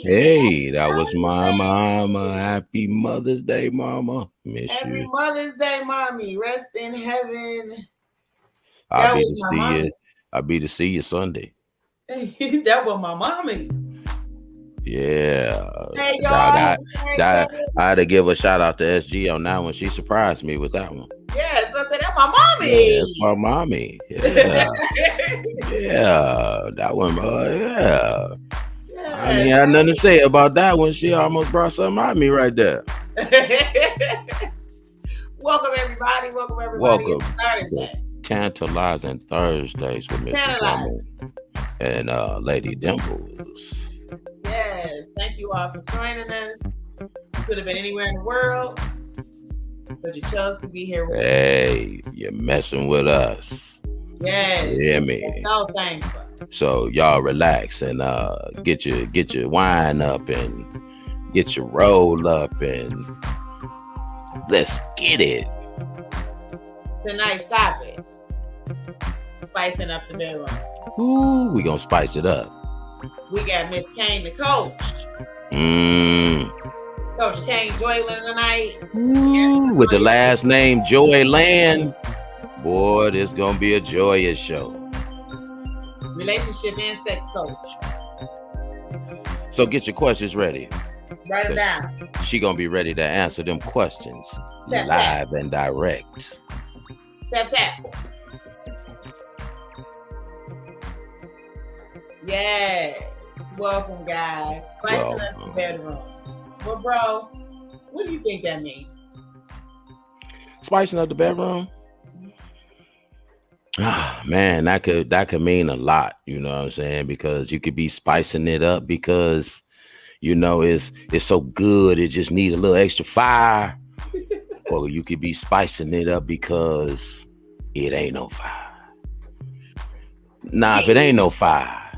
Hey, that was my mama. Happy Mother's Day, mama. Miss Happy you. Mother's Day, mommy. Rest in heaven. I'll That be was to my see you. mommy. I'll be to see you Sunday. That was my mommy. Yeah. Hey, Dog, y'all. Happy Thursday. I had to give a shout out to SG on that one. She surprised me with that one. Yes, I said that's my Yeah, it's mommy. my mommy. Yeah. Yeah. That one, yeah. I Yes. ain't had nothing to say about that one. She almost brought something at me right there. Welcome everybody. Welcome everybody. Welcome It's to Thursday. Tantalizing Thursdays with Mr. Tantalizing. Drummin and Lady Dimples. Yes. Thank you all for joining us. You could have been anywhere in the world, but you chose to be here with us. Hey, you're messing with us. Yes. You hear me? No thankful. So y'all relax and get your wine up and get your roll up and let's get it. Tonight's topic: spicing up the bedroom. Ooh, we gonna spice it up. We got Miss Cain the Coach. Mmm. Coach Cain Joyland tonight. Ooh, with the last name Joy Land. Boy, this gonna be a joyous show. Relationship and sex coach. So get your questions ready. Write them down. She gonna be ready to answer them questions Tap, live and direct. Tap, tap. Yeah. Welcome, guys. Spicing up the bedroom. Well, bro, what do you think that means? Spicing up the bedroom? Ah, man, that could mean a lot, you know what I'm saying? Because you could be spicing it up because, you know, it's so good, it just need a little extra fire. Or you could be spicing it up because it ain't no fire. Nah, if it ain't no fire,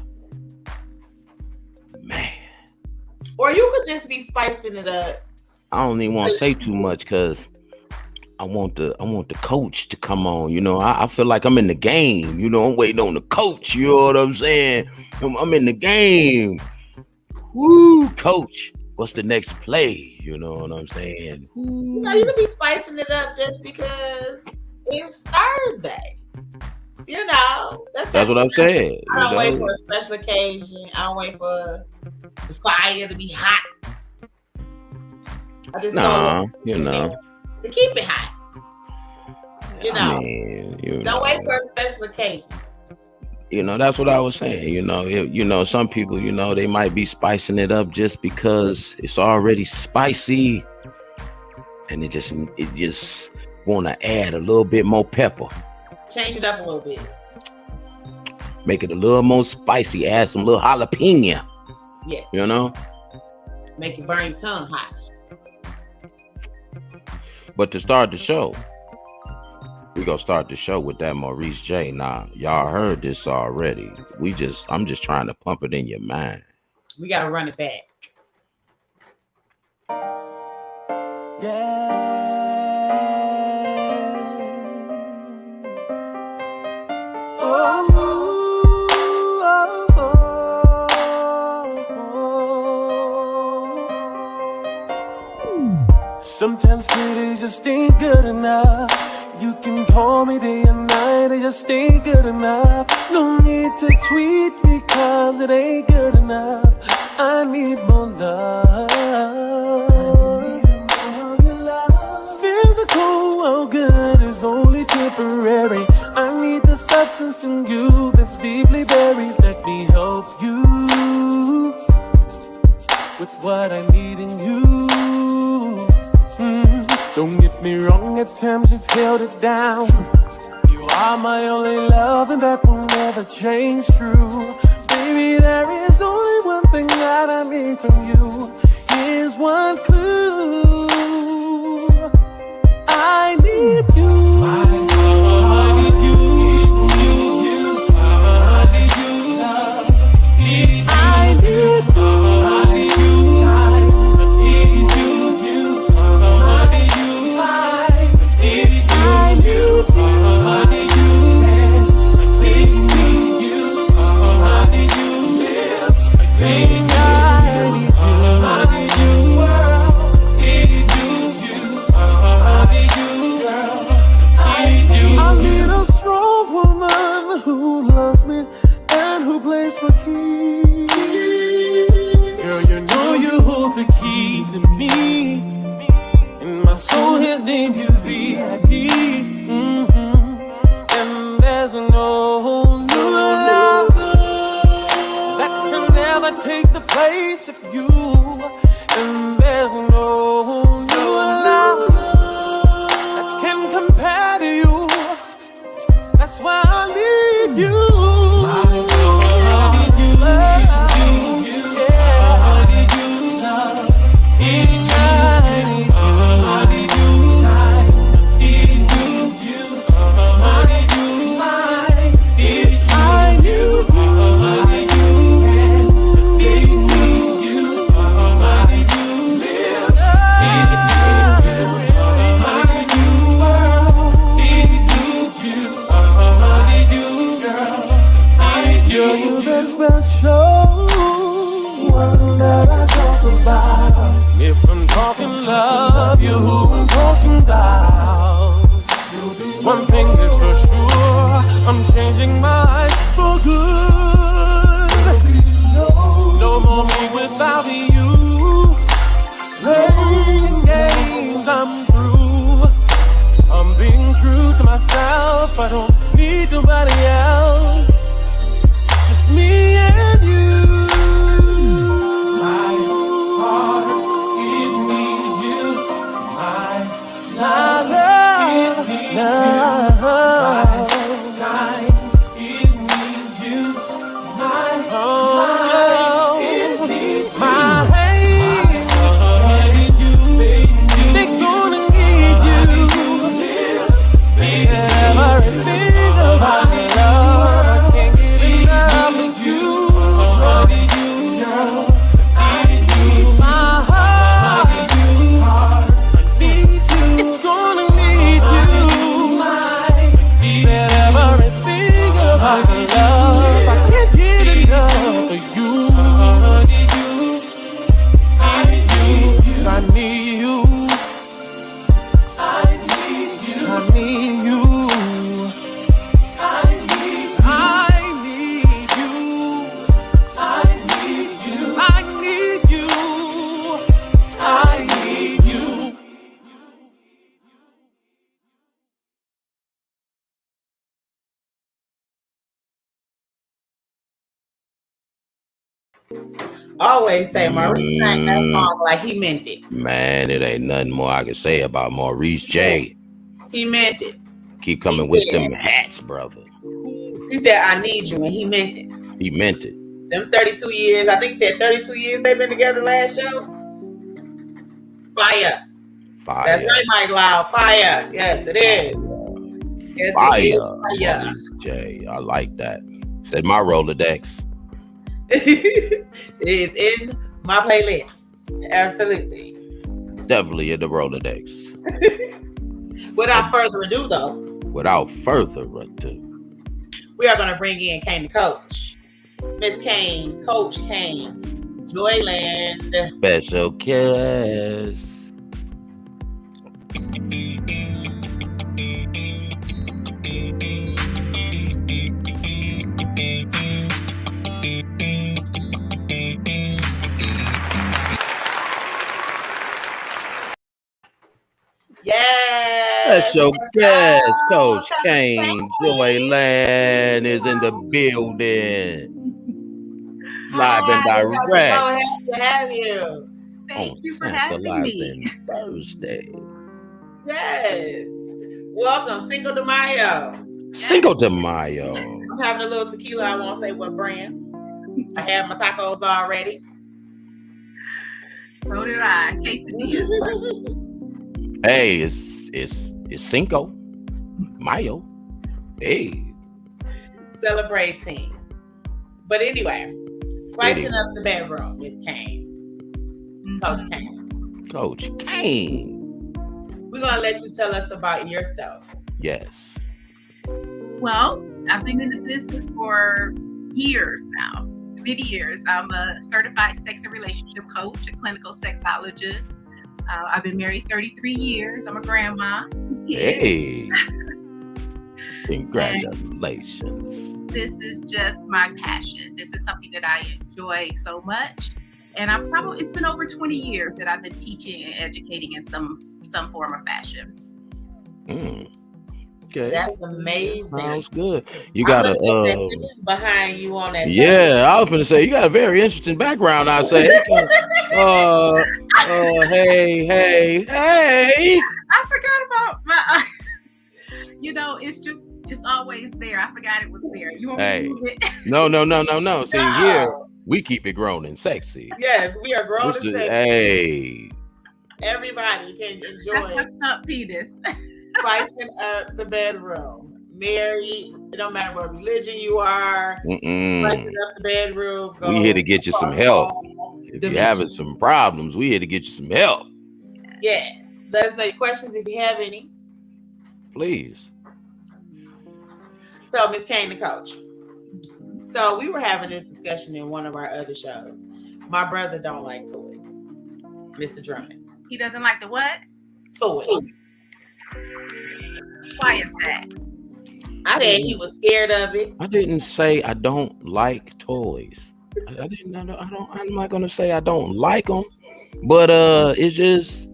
man. Or you could just be spicing it up. I don't even want to say too much because I want the coach to come on. You know, I feel like I'm in the game. You know, I'm waiting on the coach. You know what I'm saying? I'm in the game. Woo, coach. What's the next play? You know what I'm saying? You know, you could be spicing it up just because it's Thursday. You know, that's what I'm saying. I don't wait for a special occasion. I don't wait for the fire to be hot. I just you know, to keep it hot. You know, I mean, don't wait for a special occasion. You know, that's what I was saying. You know, some people, you know, they might be spicing it up just because it's already spicy, and it just want to add a little bit more pepper. Change it up a little bit. Make it a little more spicy. Add some little jalapeno. Yeah. You know? Make it burn your tongue hot. But to start the show, we're going to start the show with that Maurice J. Now, y'all heard this already. I'm just trying to pump it in your mind. We got to run it back. Yeah. Sometimes pretty just ain't good enough. You can call me day and night, it just ain't good enough. No need to tweet me cause it ain't good enough. I need more love. Physical, well good is only temporary. I need the substance in you that's deeply buried. Let me help you with what I need in you. Don't get me wrong, at times you've held it down. You are my only love and that will never change, true. Baby, there is only one thing that I need from you. Here's one clue. I need you. I need you. I need you. I need you. I need hold the key to me. And my soul has named you VIP. And there's no love that can never take the place of you. And there's no love that can compare to you. That's why I need you. If I'm talking love, you I'm talking about. One thing is for sure, I'm changing my life for good. No more me without you. Playing games, I'm through. I'm being true to myself. I don't need nobody else. Just me and you. Always say Maurice sang that song like he meant it. Man, it ain't nothing more I can say about Maurice J. He meant it. Keep coming with them hats, brother. He said, I need you, and he meant it. He meant it. Them 32 years, I think he said 32 years they've been together last show. Fire. Fire. That's right, Mike Loud. Fire. Yes, it is. Yes, Fire. it is. Fire. Maurice J. I like that. Said my Rolodex. It is in my playlist. Absolutely. Definitely in the Rolodex. Without further ado, though. Without further ado. We are going to bring in Cain the Coach. Miss Cain, Coach Cain, Joyland. Special kiss. Yes. Special guest, Coach Cain Joyland is in the building. Live and direct. So happy to have you. Thank you for having me. Thursday. Yes. Welcome, Cinco de Mayo. Cinco de Mayo. I'm having a little tequila. I won't say what brand. I have my tacos already. So did I. Quesadillas. Hey, it's Cinco Mayo. Hey. Celebrating. But anyway, spicing up the bedroom, Miss Cain. Coach Cain. Coach Cain. We're going to let you tell us about yourself. Yes. Well, I've been in the business for years now. Many years. I'm a certified sex and relationship coach, a clinical sexologist. I've been married 33 years. I'm a grandma. 2 kids. Hey. Congratulations. This is just my passion. This is something that I enjoy so much. And it's been over 20 years that I've been teaching and educating in some form or fashion. Okay. That's amazing. Sounds good. You I'm got looking at that a thing behind you on that. yeah, I was gonna say you got a very interesting background. I say, hey. I forgot about my. It's always there. I forgot it was there. You want me to move it? No. See, here we keep it grown and sexy. Yes, we are grown and sexy. Hey, everybody can enjoy. That's my stunt penis. Spicing up the bedroom. Married, it don't matter what religion you are. Spicing up the bedroom. We here to get you some help. If you're having some problems, we here to get you some help. Yes. Let us know your questions if you have any. Please. So, Miss Cain the Coach. So we were having this discussion in one of our other shows. My brother don't like toys. Mr. Drummin. He doesn't like the what? Toys. Why is that? I said he was scared of it. I didn't say I don't like toys. I'm not gonna say I don't like them, but it's just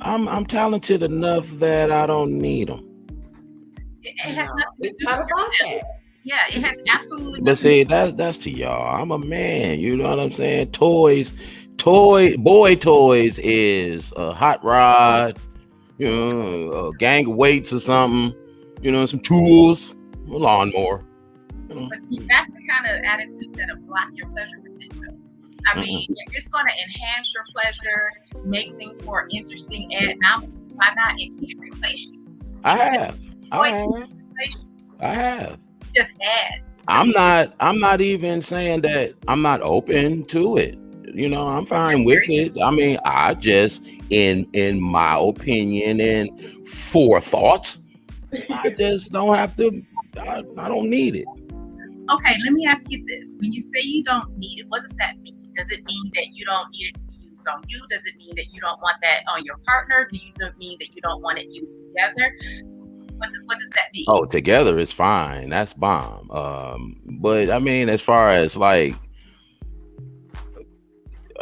I'm talented enough that I don't need them. It has nothing to do with that. Yeah, it has absolutely. But see, that's to y'all. I'm a man. You know what I'm saying? Boy toys is a hot rod, a gang of weights or something, some tools, a lawnmower. But see, that's the kind of attitude that'll block your pleasure potential. I mean, if it's going to enhance your pleasure, make things more interesting, add novelty, why not? It can't replace you. I have. Just adds. I'm not even saying that I'm not open to it. I'm fine with it. I mean, I just, in my opinion and forethought, I just don't have to. I don't need it. Okay, let me ask you this: when you say you don't need it, what does that mean? Does it mean that you don't need it to be used on you? Does it mean that you don't want that on your partner? Do you mean that you don't want it used together? What does that mean? Oh, together is fine. That's bomb. But I mean, as far as like,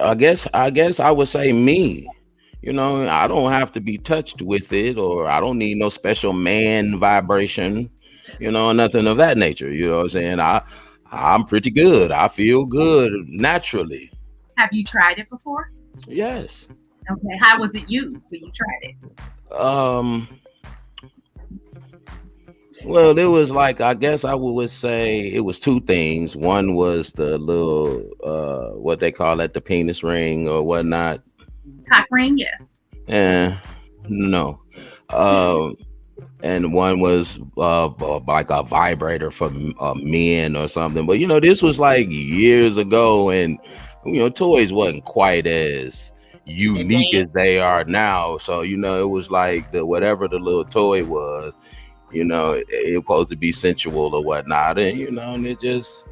I guess I would say me. I don't have to be touched with it, or I don't need no special man vibration, nothing of that nature. You know what I'm saying? I'm pretty good. I feel good naturally. Have you tried it before? Yes. Okay. How was it used when you tried it? Well, it was like, I guess I would say it was two things. One was the little, what they call it, the penis ring or whatnot. Cock ring, yes. No. And one was like a vibrator for men or something. But, this was like years ago, and, toys wasn't quite as unique as they are now. So, it was like whatever the little toy was. It was supposed to be sensual or whatnot, and and it just.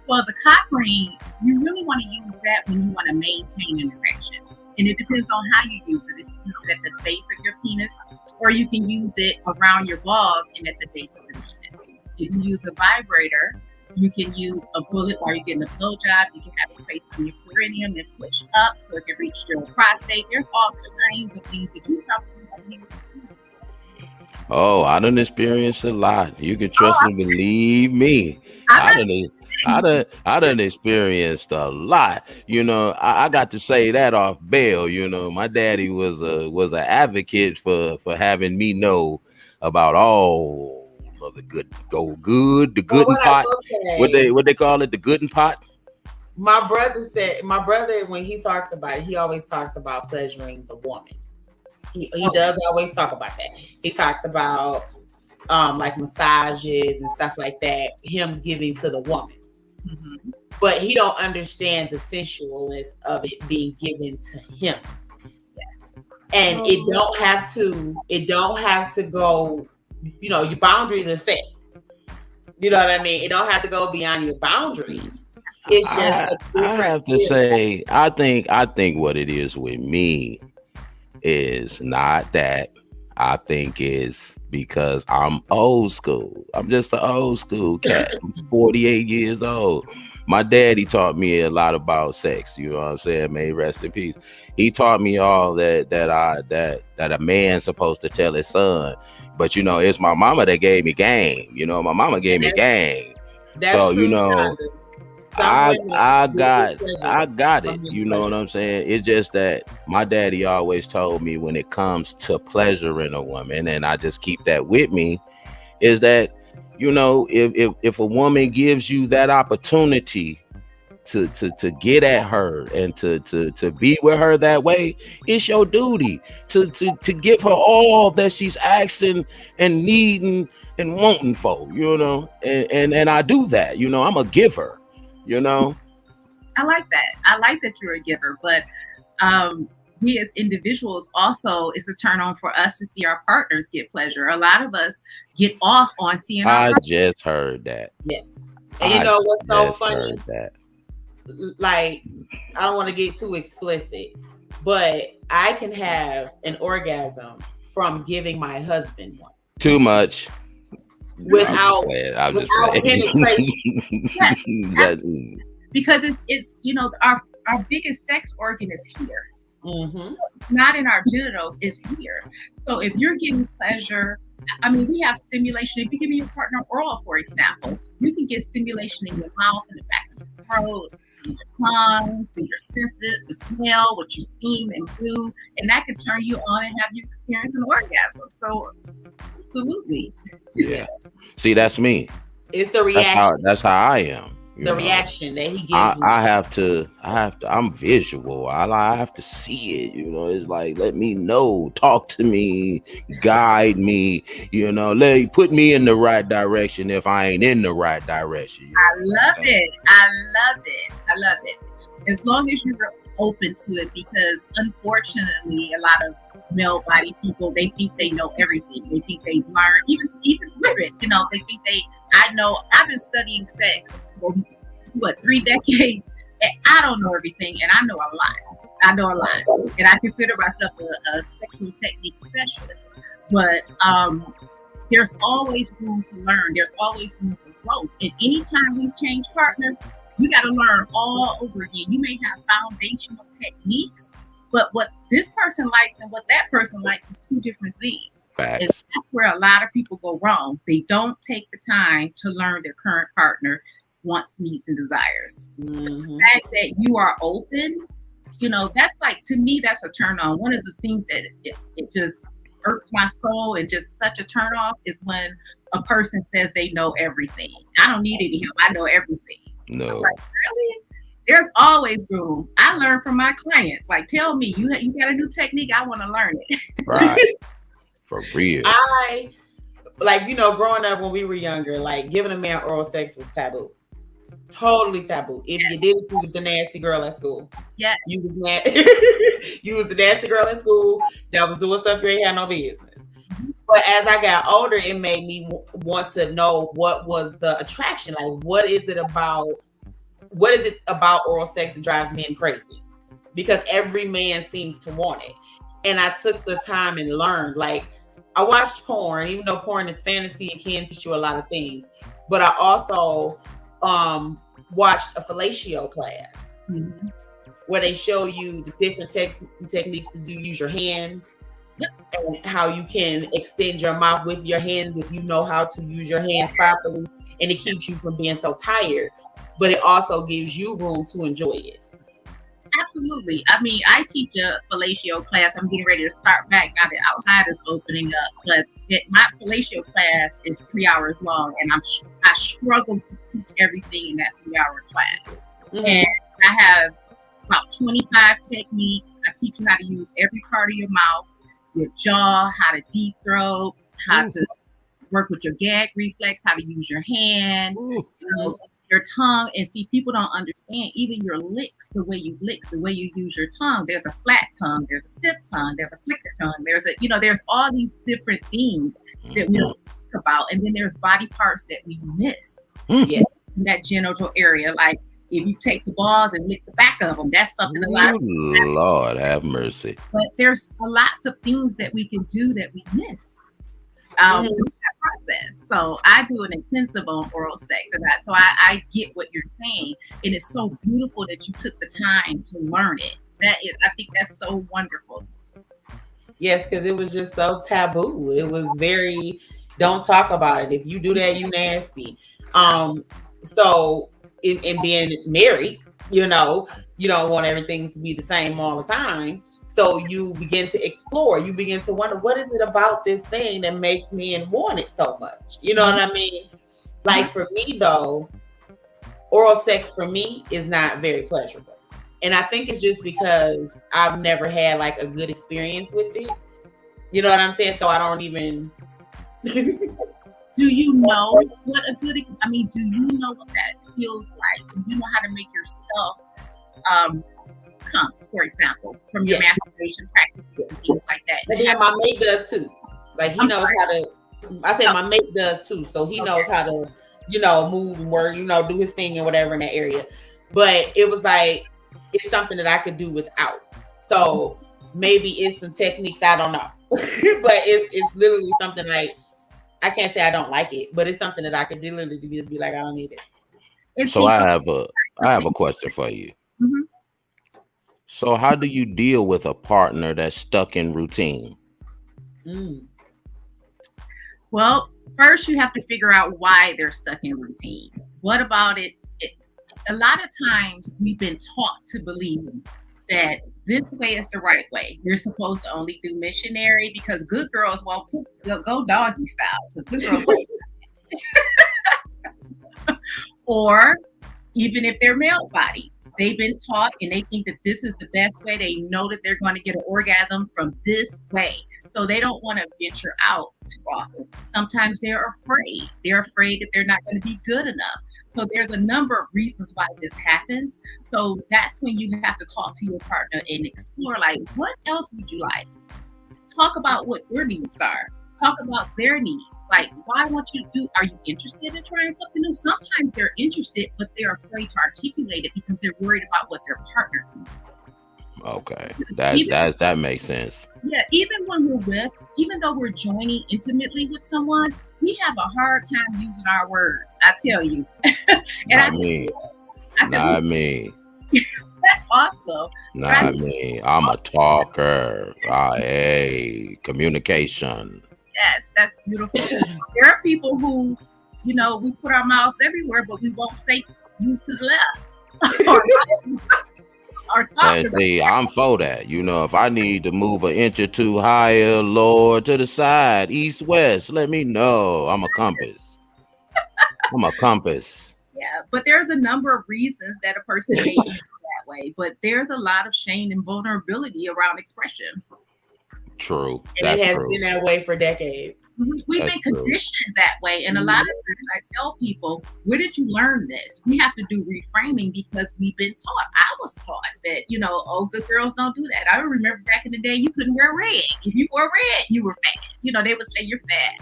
Well, the cock ring, you really want to use that when you want to maintain an erection, and it depends on how you use it. If you use it at the base of your penis, or you can use it around your balls and at the base of your penis. If you use a vibrator, you can use a bullet while you're getting a blowjob. You can have it placed on your perineum and push up so it can reach your prostate. There's all kinds of things that you probably don't need. Oh, I done experienced a lot. You can trust and believe me. I done experienced a lot. I got to say that off bail. My daddy was an advocate for having me know about all of the good and pot. What they call it, the good and pot. My brother when he talks about it, he always talks about pleasuring the woman. He does always talk about that. He talks about like massages and stuff like that, him giving to the woman. Mm-hmm. But he don't understand the sensualness of it being given to him. Yes. And it don't have to go, your boundaries are set. You know what I mean? It don't have to go beyond your boundary. It's just I have to say, I think what it is with me is not that I think it's because I'm old school. I'm just an old school cat. I'm 48 years old. My daddy taught me a lot about sex. You know what I'm saying? May he rest in peace. He taught me all that a man's supposed to tell his son. But it's my mama that gave me game. My mama gave And me game. that's So true, Shonda. Some I women I get got pleasure I got from it. getting You know what pleasure. I'm saying? It's just that my daddy always told me when it comes to pleasuring a woman, and I just keep that with me, is that if a woman gives you that opportunity to get at her and to be with her that way, it's your duty to give her all that she's asking and needing and wanting for, and I do that. I'm a giver, you know. I like that. I like that you're a giver, but we as individuals also, it's a turn on for us to see our partners get pleasure. A lot of us get off on seeing our I partners. just heard that. Yes. And you I know what's so just funny? heard that. Like, I don't want to get too explicit, but I can have an orgasm from giving my husband one Too much. without I'm just without playing. penetration. Yes, That- because it's our biggest sex organ is here, Mm-hmm. not in our genitals, it's here. So if you're getting pleasure, I mean, we have stimulation. If you're giving your partner oral, for example, you can get stimulation in your mouth, in the back of the throat, in your tongue, through your senses, to smell what you see and do, and that can turn you on and have you experience an orgasm. So, absolutely. yeah. See, that's me. It's the reaction. That's how I am. The reaction that he gives I, you. I have to I'm visual. I have to see it, it's like, let me know, talk to me, guide me, put me in the right direction if I ain't in the right direction. I love it. I love it. I love it. As long as you're open to it, because unfortunately, a lot of male-bodied people, they think they know everything. They think they've learned, even women, they think I know. I've been studying sex for 3 decades, and I don't know everything, and I know a lot. And I consider myself a sexual technique specialist. But there's always room to learn. There's always room for growth. And anytime we change partners, you got to learn all over again. You may have foundational techniques, but what this person likes and what that person likes is two different things. Facts. And that's where a lot of people go wrong. They don't take the time to learn their current partner wants, needs, and desires. Mm-hmm. So the fact that you are open, that's like, to me, that's a turn on. One of the things that it just irks my soul and just such a turn off is when a person says they know everything. I don't need any help. I know everything. No. I'm like, really? There's always room. I learn from my clients. Like, tell me, you got a new technique, I want to learn it. Right. For real. I growing up when we were younger, like, giving a man oral sex was taboo. Totally taboo. If you did it, you was the nasty girl at school. Yes. You was the nasty girl at school that was doing stuff you ain't had no business. But as I got older, it made me want to know what was the attraction. Like, what is it about oral sex that drives men crazy? Because every man seems to want it. And I took the time and learned. Like, I watched porn, even though porn is fantasy and can teach you a lot of things. But I also watched a fellatio class where they show you the different techniques to use your hands and how you can extend your mouth with your hands if you know how to use your hands properly, and it keeps you from being so tired, but it also gives you room to enjoy it. Absolutely. I mean, I teach a fellatio class. I'm getting ready to start back now that outside is opening up. But my fellatio class is 3 hours long, and I struggle to teach everything in that 3-hour class. Mm-hmm. And I have about 25 techniques. I teach you how to use every part of your mouth, your jaw, how to deep throat, how to work with your gag reflex, how to use your hand, your tongue. And see, people don't understand even your licks, the way you lick, the way you use your tongue. There's a flat tongue, there's a stiff tongue, there's a flicker tongue, there's all these different things that we don't think about. And then there's body parts that we miss. Yes. In that genital area. Like, If you take the balls and lick the back of them, that's something a lot of people have. Lord have mercy. But there's lots of things that we can do that we miss through that process. So I do an intensive on oral sex, and so I get what you're saying, and it's so beautiful that you took the time to learn it. I think that's so wonderful. Yes, because it was just so taboo. It was very, don't talk about it. If you do that, you nasty. So in being married, you don't want everything to be the same all the time. So you begin to explore. You begin to wonder, what is it about this thing that makes me want it so much? You know what I mean? Like for me though, oral sex for me is not very pleasurable. And I think it's just because I've never had like a good experience with it. You know what I'm saying? So I don't even. Do you know what a good? I mean, do you know what that feels like? Do you know how to make yourself come, for example, from your masturbation practice and things like that? But yeah, my mate does too. Like he knows how to. I said my mate does too, so he knows how to, move and work, do his thing and whatever in that area. But it was like it's something that I could do without. So maybe it's some techniques, I don't know, but it's literally something like. I can't say I don't like it, but it's something that I could literally just be like, I don't need it. So I have a question for you. Mm-hmm. So how do you deal with a partner that's stuck in routine? Well, first you have to figure out why they're stuck in routine. What about it? A lot of times we've been taught to believe that this way is the right way. You're supposed to only do missionary because good girls won't go doggy style. Because good girls or even if they're male body, they've been taught and they think that this is the best way. They know that they're going to get an orgasm from this way. So they don't want to venture out too often. Sometimes they're afraid. They're afraid that they're not going to be good enough. So there's a number of reasons why this happens. So that's when you have to talk to your partner and explore, like, what else would you like? Talk about what your needs are. Talk about their needs. Like, why won't you are you interested in trying something new? Sometimes they're interested, but they're afraid to articulate it because they're worried about what their partner needs. Okay, that makes sense. Yeah, even though we're joining intimately with someone, we have a hard time using our words. I tell you. Not me. That's awesome. Not me. I'm a talker. Hey, communication. Yes, that's beautiful. There are people who, we put our mouths everywhere, but we won't say move to the left. Or and see, I'm for that. If I need to move an inch or two higher, lower, to the side, east, west, let me know. I'm a compass. Yeah, but there's a number of reasons that a person may be that way. But there's a lot of shame and vulnerability around expression. True. And it has been that way for decades. We've been conditioned that way. And a lot of times I tell people, where did you learn this? We have to do reframing because we've been taught. I was taught that, good girls don't do that. I remember back in the day, you couldn't wear red. If you wore red, you were fat. They would say you're fat,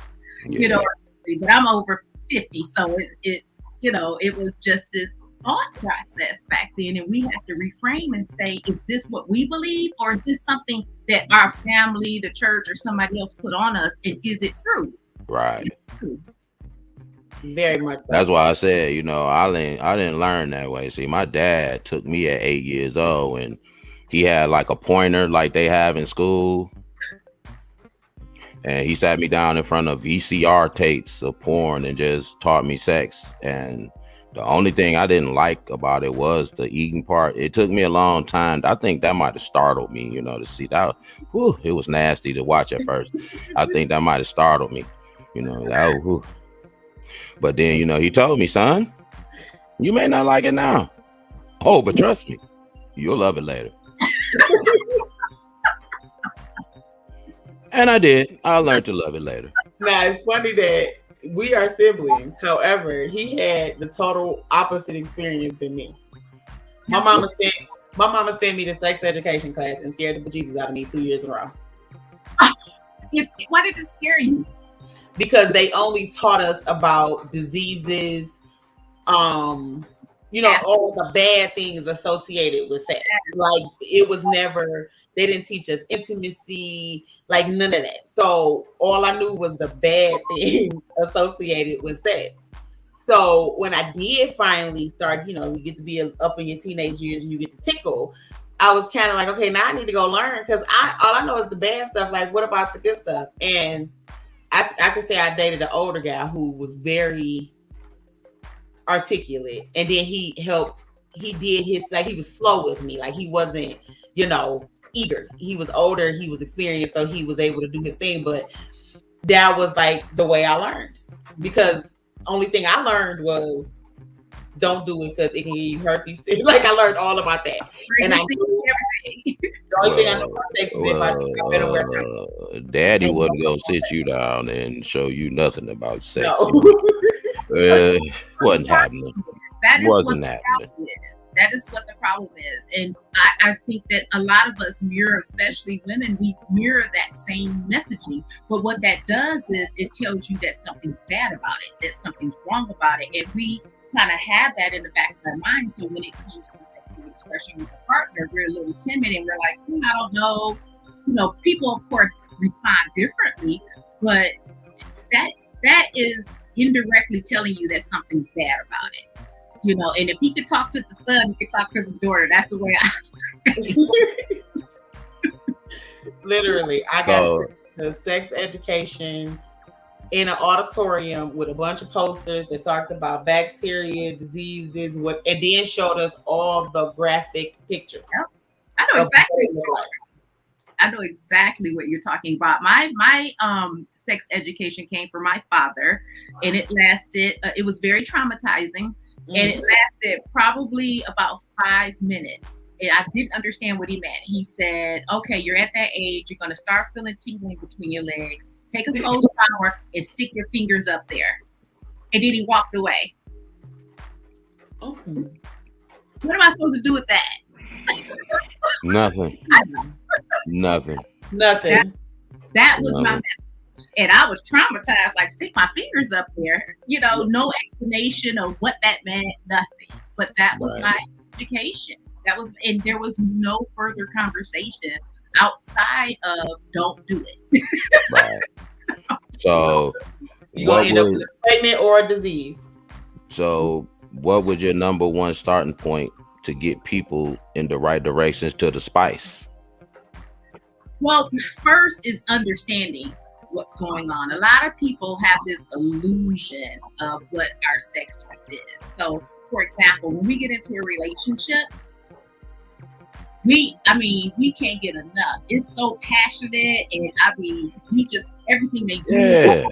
but I'm over 50. So it's, it was just this thought process back then. And we have to reframe and say, is this what we believe? Or is this something that our family, the church, or somebody else put on us? And is it true? Right. Very much so. That's why I said, I didn't learn that way. See, my dad took me at 8 years old and he had like a pointer like they have in school. And he sat me down in front of VCR tapes of porn and just taught me sex. And the only thing I didn't like about it was the eating part. It took me a long time. I think that might have startled me, to see that. It was nasty to watch at first. I think that might have startled me, But then, he told me, son, you may not like it now. Oh, but trust me, you'll love it later. And I did. I learned to love it later. Now, it's funny that we are siblings. However, he had the total opposite experience than me. My mama sent me to sex education class and scared the bejesus out of me 2 years in a row. Why did it scare you? Because they only taught us about diseases, you know, all the bad things associated with sex. Like it was never, they didn't teach us intimacy, like none of that. So all I knew was the bad things associated with sex. So when I did finally start, you know, you get to be up in your teenage years and you get to tickle, I was kind of like, okay, now I need to go learn because all I know is the bad stuff. Like, what about the good stuff? And I could say I dated an older guy who was very articulate, and then he did his, like, he was slow with me, like he wasn't, you know, eager. He was older, he was experienced, so he was able to do his thing. But that was like the way I learned, because only thing I learned was don't do it because it can give you herpes. Like I learned all about that, and I knew the only thing I know about sex is if I better wear condoms. Daddy wasn't gonna sit you down and show you nothing about sex. No. Wasn't happening. That is Wasn't what the happening. problem is. That is what the problem is. And I think that a lot of us mirror, especially women, we mirror that same messaging. But what that does is it tells you that something's bad about it, that something's wrong about it. And we kind of have that in the back of our mind. So when it comes to sexual expression with a partner, we're a little timid and we're like, I don't know. You know, people, of course, respond differently, but that is indirectly telling you that something's bad about it. You know, and if he could talk to the son, he could talk to the daughter. That's the way I Literally, I got the sex education in an auditorium with a bunch of posters that talked about bacteria, diseases, and then showed us all the graphic pictures. Yep. I know exactly what you're talking about. My sex education came from my father, and it lasted. It was very traumatizing, and it lasted probably about 5 minutes. And I didn't understand what he meant. He said, "Okay, you're at that age. You're going to start feeling tingling between your legs. Take a cold shower and stick your fingers up there." And then he walked away. Mm-hmm. What am I supposed to do with that? Nothing. Nothing. That was my message. And I was traumatized, like, stick my fingers up there. You know, no explanation of what that meant, nothing. But that was my education. That was, and there was no further conversation outside of don't do it. Right. So you gonna end up with a pregnant or a disease. So what was your number one starting point to get people in the right directions to the spice? Well, first is understanding what's going on. A lot of people have this illusion of what our sex life is. So, for example, when we get into a relationship, we can't get enough. It's so passionate, and we just, everything they do,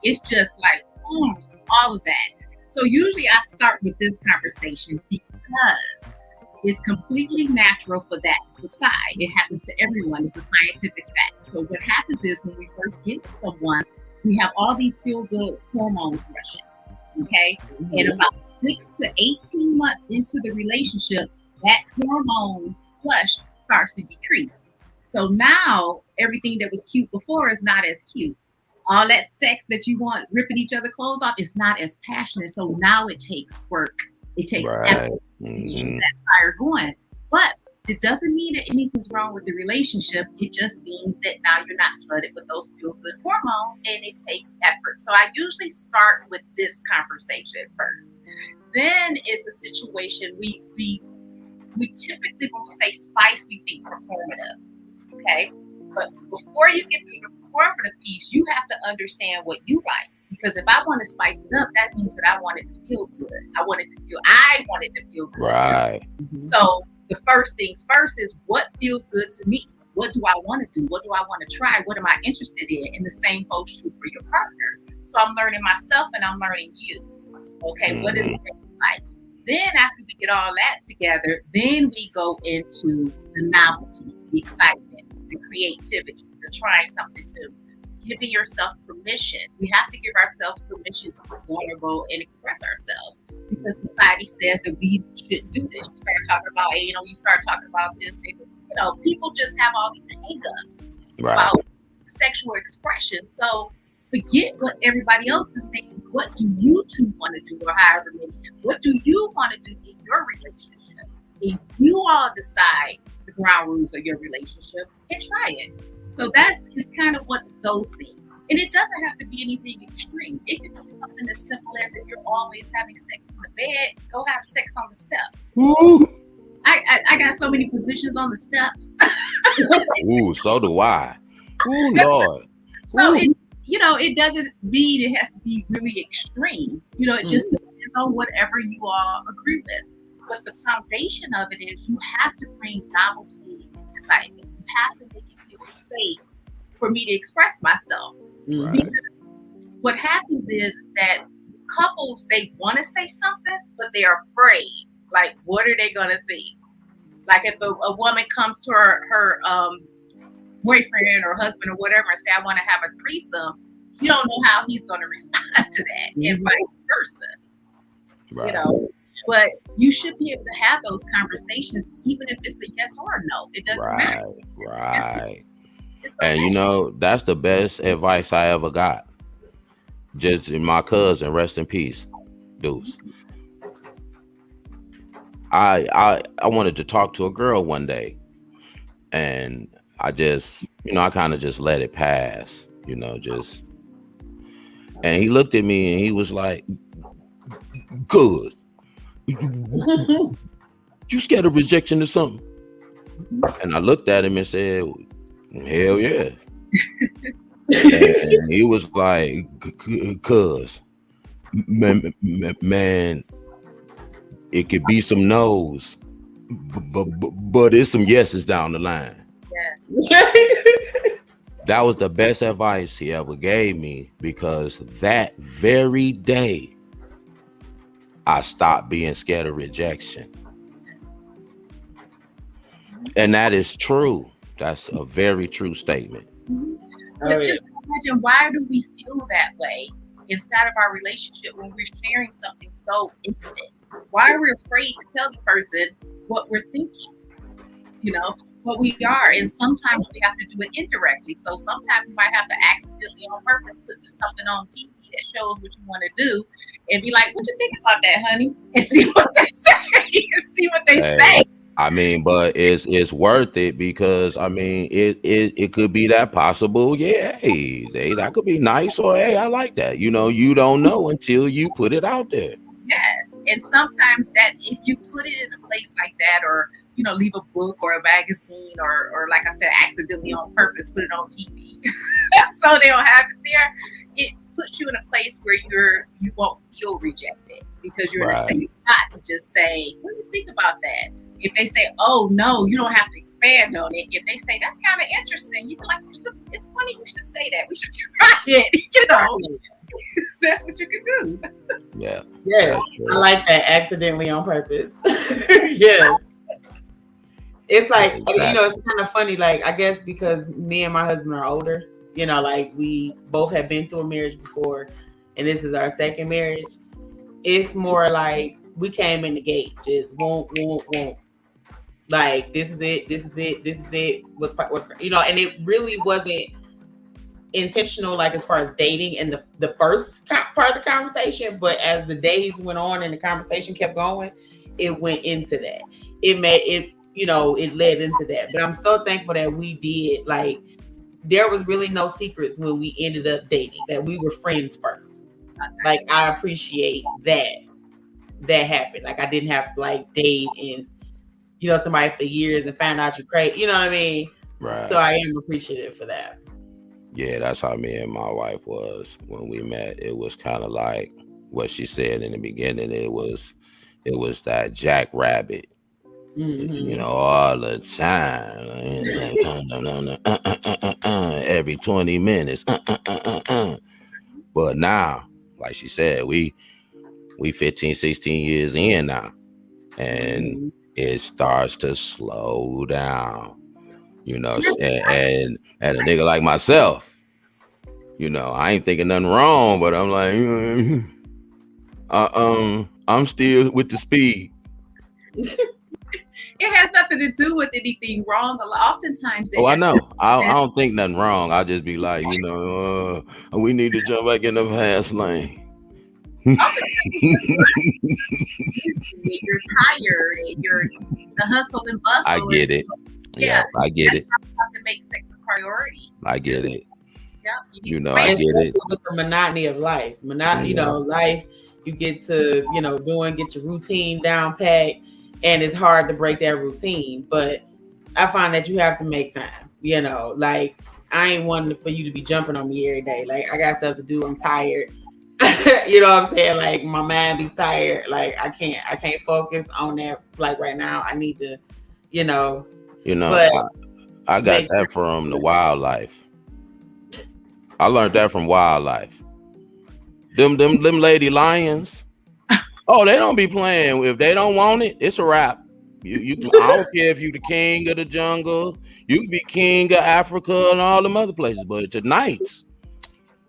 it's just like all of that. So usually I start with this conversation because it's completely natural for that to subside. It happens to everyone. It's a scientific fact. So what happens is when we first get to someone, we have all these feel-good hormones rushing. Okay, and about 6 to 18 months into the relationship, that hormone flush starts to decrease. So now everything that was cute before is not as cute. All that sex that you want, ripping each other clothes off, is not as passionate. So now it takes work. It takes effort to keep that fire going. But it doesn't mean that anything's wrong with the relationship. It just means that now you're not flooded with those feel-good hormones, and it takes effort. So I usually start with this conversation first. Then it's a situation we typically, when we say spice, we think performative. Okay? But before you get to the performative piece, you have to understand what you like. Because if I want to spice it up, that means that I want it to feel good. I want it to feel good. Right. So the first things first is what feels good to me. What do I want to do? What do I want to try? What am I interested in? And the same holds true for your partner. So I'm learning myself and I'm learning you. Okay, what is it that you like? Then after we get all that together, then we go into the novelty, the excitement, the creativity, the trying something new, giving yourself permission. We have to give ourselves permission to be vulnerable and express ourselves, because society says that we shouldn't do this. You start talking about this, people just have all these hang-ups about sexual expression. So forget what everybody else is saying. What do you two want to do, or however many? What do you want to do in your relationship? If you all decide the ground rules of your relationship, and try it. So it's kind of what those things. And it doesn't have to be anything extreme. It could be something as simple as, if you're always having sex in the bed, go have sex on the steps. I got so many positions on the steps. Ooh, so do I. Ooh, That's Lord. So it doesn't mean it has to be really extreme. It just depends on whatever you all agree with. But the foundation of it is, you have to bring novelty and excitement. You have to make it feel safe for me to express myself. Right. Because what happens is that couples, they want to say something, but they're afraid. Like, what are they gonna think? Like, if a woman comes to her boyfriend or husband or whatever and say, I want to have a threesome, you don't know how he's going to respond to that, and vice versa. Right. But you should be able to have those conversations, even if it's a yes or a no. It doesn't matter. Right. It's okay. And that's the best advice I ever got. Just my cousin, rest in peace, Deuce. I wanted to talk to a girl one day, and I just, I kind of just let it pass, and he looked at me and he was like, good. You scared of rejection or something? And I looked at him and said, hell yeah. And he was like, cuz, man, it could be some no's, but it's some yeses down the line. Yes. That was the best advice he ever gave me, because that very day I stopped being scared of rejection. And that is true. That's a very true statement. Just imagine, why do we feel that way inside of our relationship when we're sharing something so intimate? Why are we afraid to tell the person what we're thinking? What we are. And sometimes we have to do it indirectly. So sometimes you might have to accidentally, on purpose, put something on TV that shows what you want to do, and be like, what you think about that, honey? And see what they say. I mean, but it's worth it, because it could be that possible. Yeah, hey, that could be nice, or hey, I like that. You don't know until you put it out there. Yes, and sometimes that, if you put it in a place like that, or leave a book or a magazine, or like I said, accidentally on purpose put it on TV, so they don't have it there, it puts you in a place where you won't feel rejected, because you're in a safe spot to just say, what do you think about that? If they say, oh no, you don't have to expand on it. If they say, that's kind of interesting, you be like, it's funny, we should say that, we should try it. That's what you can do. Yeah. Yes, I like that. Accidentally on purpose. Yes. It's like, it's kind of funny. Like, I guess because me and my husband are older, like we both have been through a marriage before, and this is our second marriage. It's more like we came in the gate, just won't. Like, this is it. What's and it really wasn't intentional, like as far as dating and the first part of the conversation, but as the days went on and the conversation kept going, it went into that. It led into that. But I'm so thankful that we did. Like, there was really no secrets when we ended up dating, that we were friends first. Like, I appreciate that happened. Like, I didn't have to like date and somebody for years and find out you're crazy. You know what I mean? Right. So I am appreciative for that. Yeah, that's how me and my wife was when we met. It was kind of like what she said in the beginning. It was that jackrabbit, all the time, every 20 minutes. But now, like she said, we 15, 16 years in now, and it starts to slow down. And a nigga like myself, I ain't thinking nothing wrong, but I'm like, I'm still with the speed. And it has nothing to do with anything wrong. Oftentimes, it Oh, I has to. know. I don't think nothing wrong. I just be like, we need to jump back in the fast lane. Oftentimes, it's just you're tired and you're the hustle and I bustle. get it. Yeah, I get it. That's why you have to make sex a priority. I get it. Yeah, I get it. With the monotony of life. Life, you get to, get your routine down packed, and it's hard to break that routine. But I find that you have to make time, like I ain't wanting for you to be jumping on me every day. Like I got stuff to do. I'm tired. You know what I'm saying? Like my mind be tired. Like I can't focus on that. Like right now, I need to, But I got that from the wildlife. I learned that from wildlife. Them lady lions. Oh, they don't be playing. If they don't want it, it's a wrap. I don't care if you the king of the jungle. You can be king of Africa and all them other places, but tonight,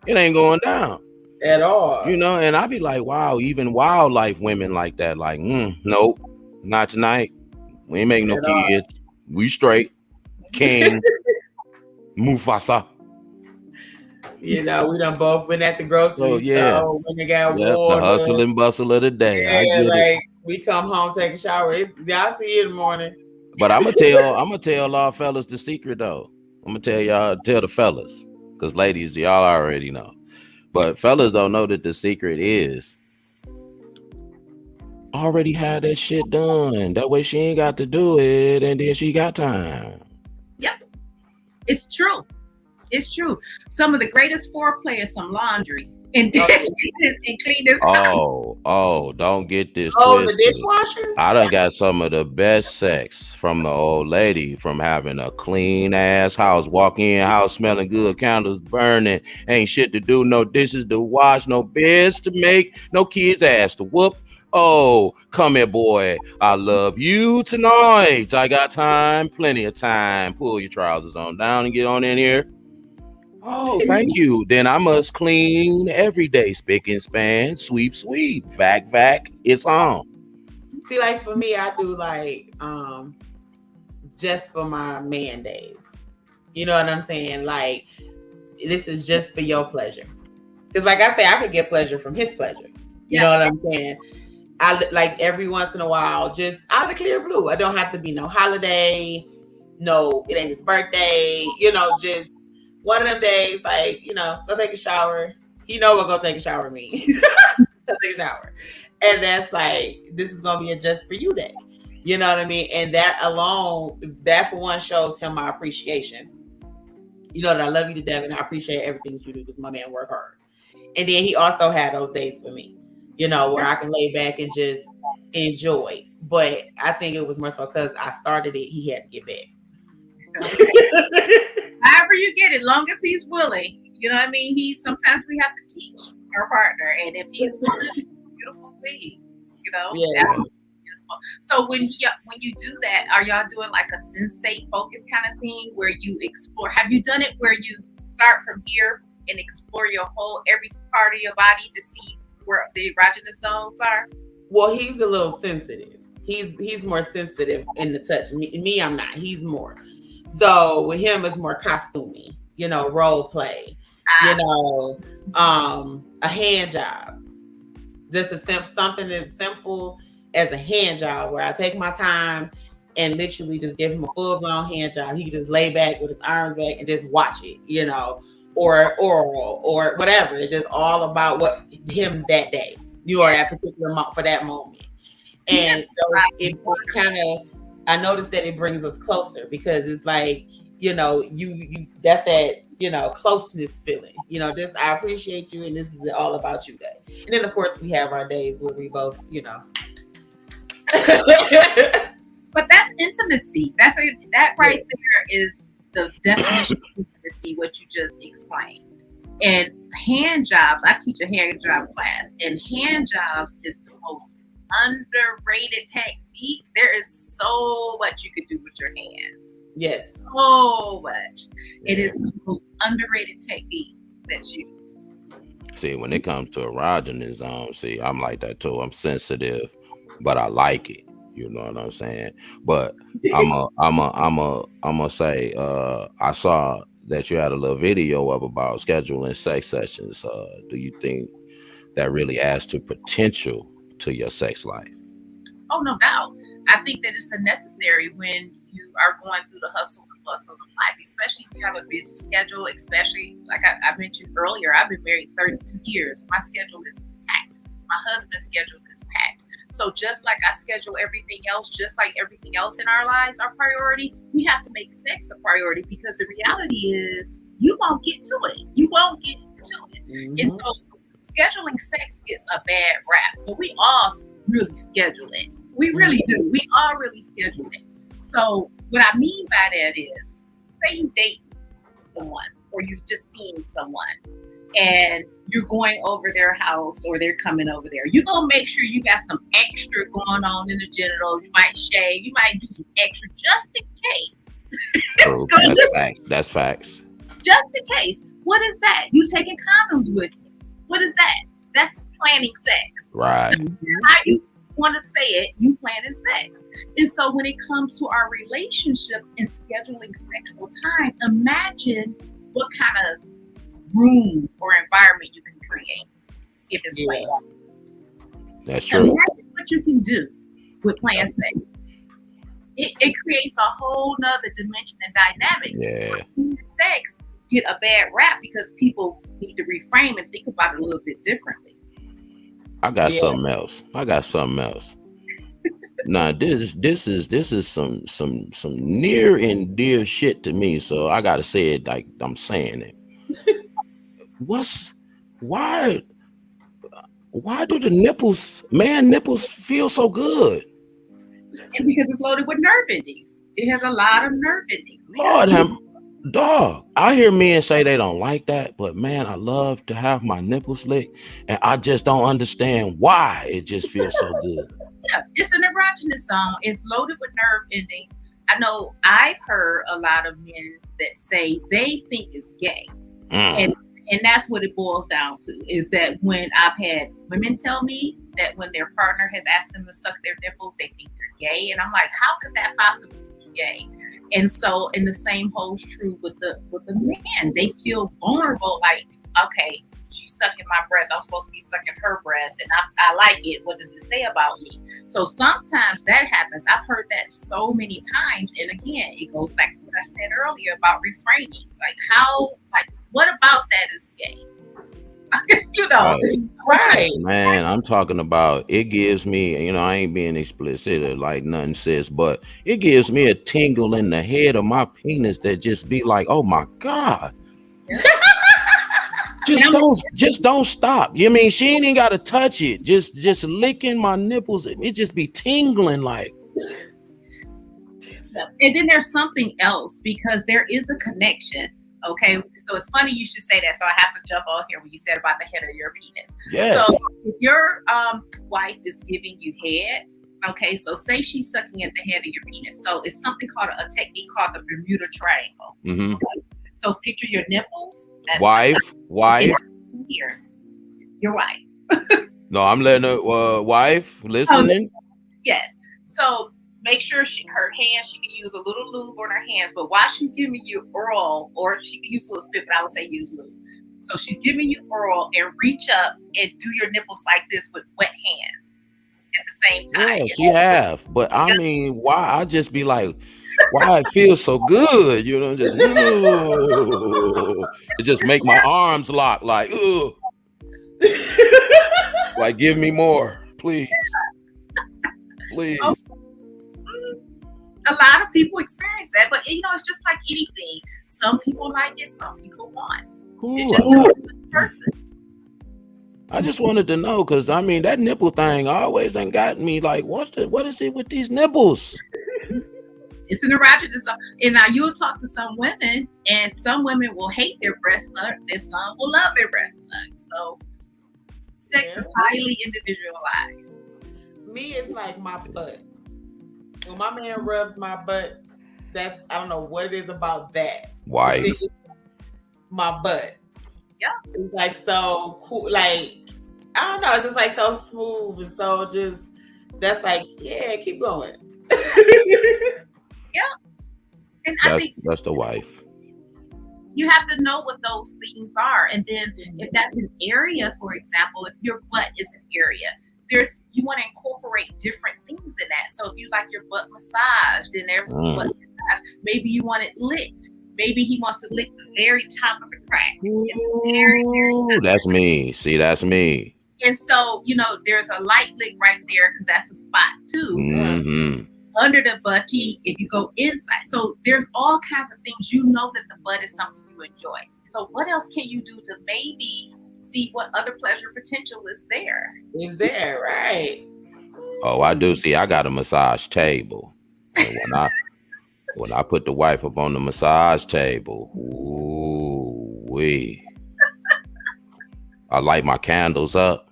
it ain't going down at all. And I be like, wow, even wildlife women like that. Like, nope, not tonight. We ain't making no kids. We straight. King Mufasa. We done both been at the grocery store when they got water. The hustle and bustle of the day. Yeah, I get it. We come home, take a shower. Y'all see it in the morning. But I'm gonna tell all fellas the secret though. I'm gonna tell the fellas, because ladies, y'all already know. But fellas don't know that the secret is already had that shit done. That way she ain't got to do it, and then she got time. Yep, it's true. It's true. Some of the greatest foreplay is some laundry and dishes and clean this house. Oh, don't get this twisted. The dishwasher? I done got some of the best sex from the old lady from having a clean ass house. Walk in, house smelling good, candles burning, ain't shit to do, no dishes to wash, no beds to make, no kids' ass to whoop. Oh, come here, boy. I love you tonight. I got time, plenty of time. Pull your trousers on down and get on in here. Oh, thank you. Then I must clean every day. Spick and span, sweep. Vac, it's on. See, like for me, I do like just for my man days. You know what I'm saying? Like, this is just for your pleasure. Because like I say, I could get pleasure from his pleasure. You know what I'm saying? I like every once in a while, just out of clear blue. I don't have to be no holiday. No, it ain't his birthday. Just one of them days, like, go take a shower. What go take a shower means. Go take a shower. And that's like, this is going to be a just for you day. You know what I mean? And that alone, that for one shows him my appreciation. That I love you to death and I appreciate everything you do because my man work hard. And then he also had those days for me, where I can lay back and just enjoy. But I think it was more so because I started it, he had to get back. However you get it, long as he's willing. You know what I mean? Sometimes we have to teach our partner. And if he's willing, it's a beautiful thing. Yeah. That's beautiful. So when you do that, are y'all doing like a sensate focus kind of thing where you explore? Have you done it where you start from here and explore every part of your body to see where the erogenous zones are? Well, he's a little sensitive. He's more sensitive in the touch. Me, I'm not. He's more. So with him, it's more costumey, role play, a hand job. Just something as simple as a hand job where I take my time and literally just give him a full blown hand job. He can just lay back with his arms back and just watch it, or oral or whatever. It's just all about what him that day. You are at particular for that moment. And it kind of, I noticed that it brings us closer because it's like, you that's that, closeness feeling, just, I appreciate you. And this is all about you day. And then of course we have our days where we both, But that's intimacy. That right there is the definition of intimacy, what you just explained. And hand jobs, I teach a hand job class, and hand jobs is the most underrated technique. There is so much you can do with your hands. Yes. So much. It is the most underrated technique that's used. See, when it comes to erogenous zone, I'm like that too. I'm sensitive, but I like it. You know what I'm saying? But I'm a say, I saw that you had a little video up about scheduling sex sessions. Do you think that really adds to potential to your sex life? Oh, no doubt. I think that it's a necessary when you are going through the hustle and bustle of life, especially if you have a busy schedule, especially like I mentioned earlier, I've been married 32 years. My schedule is packed. My husband's schedule is packed. So just like I schedule everything else, just like everything else in our lives, our priority, we have to make sex a priority because the reality is you won't get to it. You won't get to it. Mhm. And so scheduling sex gets a bad rap, but we all really schedule it. We really do. We all really schedule it. So what I mean by that is, say you date someone or you've just seen someone and you're going over their house or they're coming over there. You're going to make sure you got some extra going on in the genitals. You might shave. You might do some extra just in case. True. That's facts. That's facts. Just in case. What is that? You taking condoms with you. What is that? That's planning sex. Right. How you want to say it, you planning sex. And so when it comes to our relationship and scheduling sexual time, imagine what kind of room or environment you can create if it's planned. That's true. Imagine what you can do with planned sex. It creates a whole nother dimension and dynamics. Yeah. Sex get a bad rap because people need to reframe and think about it a little bit differently. I got something else. Now this is some near and dear shit to me, so I gotta say it like I'm saying it. Why do the man nipples feel so good? And because it's loaded with nerve endings. It has a lot of nerve endings. Lord have dog. I hear men say they don't like that, but man, I love to have my nipples licked, and I just don't understand why it just feels so good. Yeah, it's an erogenous zone. It's loaded with nerve endings. I know I've heard a lot of men that say they think it's gay. And that's what it boils down to, is that when I've had women tell me that when their partner has asked them to suck their nipples, they think they're gay. And I'm like, how could that possibly be gay? And so, and the same holds true with the man. They feel vulnerable, like, okay, she's sucking my breast. I'm supposed to be sucking her breast, and I like it. What does it say about me? So sometimes that happens. I've heard that so many times. And again, it goes back to what I said earlier about reframing. What about that is gay? You know, right? Man, I'm talking about, it gives me, I ain't being explicit or like nothing sis, but it gives me a tingle in the head of my penis that just be like, oh my God. Just don't stop. You mean she ain't even gotta touch it. Just licking my nipples, it just be tingling like. And then there's something else, because there is a connection. Okay, so it's funny you should say that. So I have to jump on here when you said about the head of your penis. Yes. So if your wife is giving you head, okay, so say she's sucking at the head of your penis. So it's something called a technique called the Bermuda Triangle. Mm-hmm. Okay? So picture your nipples. That's wife. Here, your wife. No, I'm letting her wife listening. Yes. So make sure her hands, she can use a little lube on her hands, but while she's giving you oral, or she can use a little spit, but I would say use lube. So she's giving you oral, and reach up and do your nipples like this with wet hands at the same time. Yeah, she have. But I mean, why? I just be like, why it feels so good? Just it just make my arms lock like, ugh. Like, give me more, please. Please. Okay. A lot of people experience that, but it's just like anything. Some people like it, some people want. It just depends on the person. I just wanted to know, because I mean, that nipple thing always ain't got me like, what is it with these nipples? It's an erogenous zone. And now you'll talk to some women, and some women will hate their breast sucked, and some will love their breast sucked. So sex is highly individualized. Me, it's like my butt. When my man rubs my butt, I don't know what it is about that. Why? It's my butt. Yeah. It's like so cool. Like, I don't know. It's just like so smooth and so just that's like, yeah, keep going. Yeah. And I think That's the wife. you have to know what those things are. And then if that's an area, for example, if your butt is an area, you want to incorporate different things in that. So if you like your butt massaged, then there's butt massage. Maybe you want it licked. Maybe he wants to lick the very top of the crack. Ooh, that's me. See, that's me. And so, there's a light lick right there because that's a spot too. Mm-hmm. Under the butt cheek, if you go inside. So there's all kinds of things. That the butt is something you enjoy. So what else can you do to maybe see what other pleasure potential is there? Is there, right? Oh, I do see. I got a massage table. And when I put the wife up on the massage table, ooh wee. I light my candles up.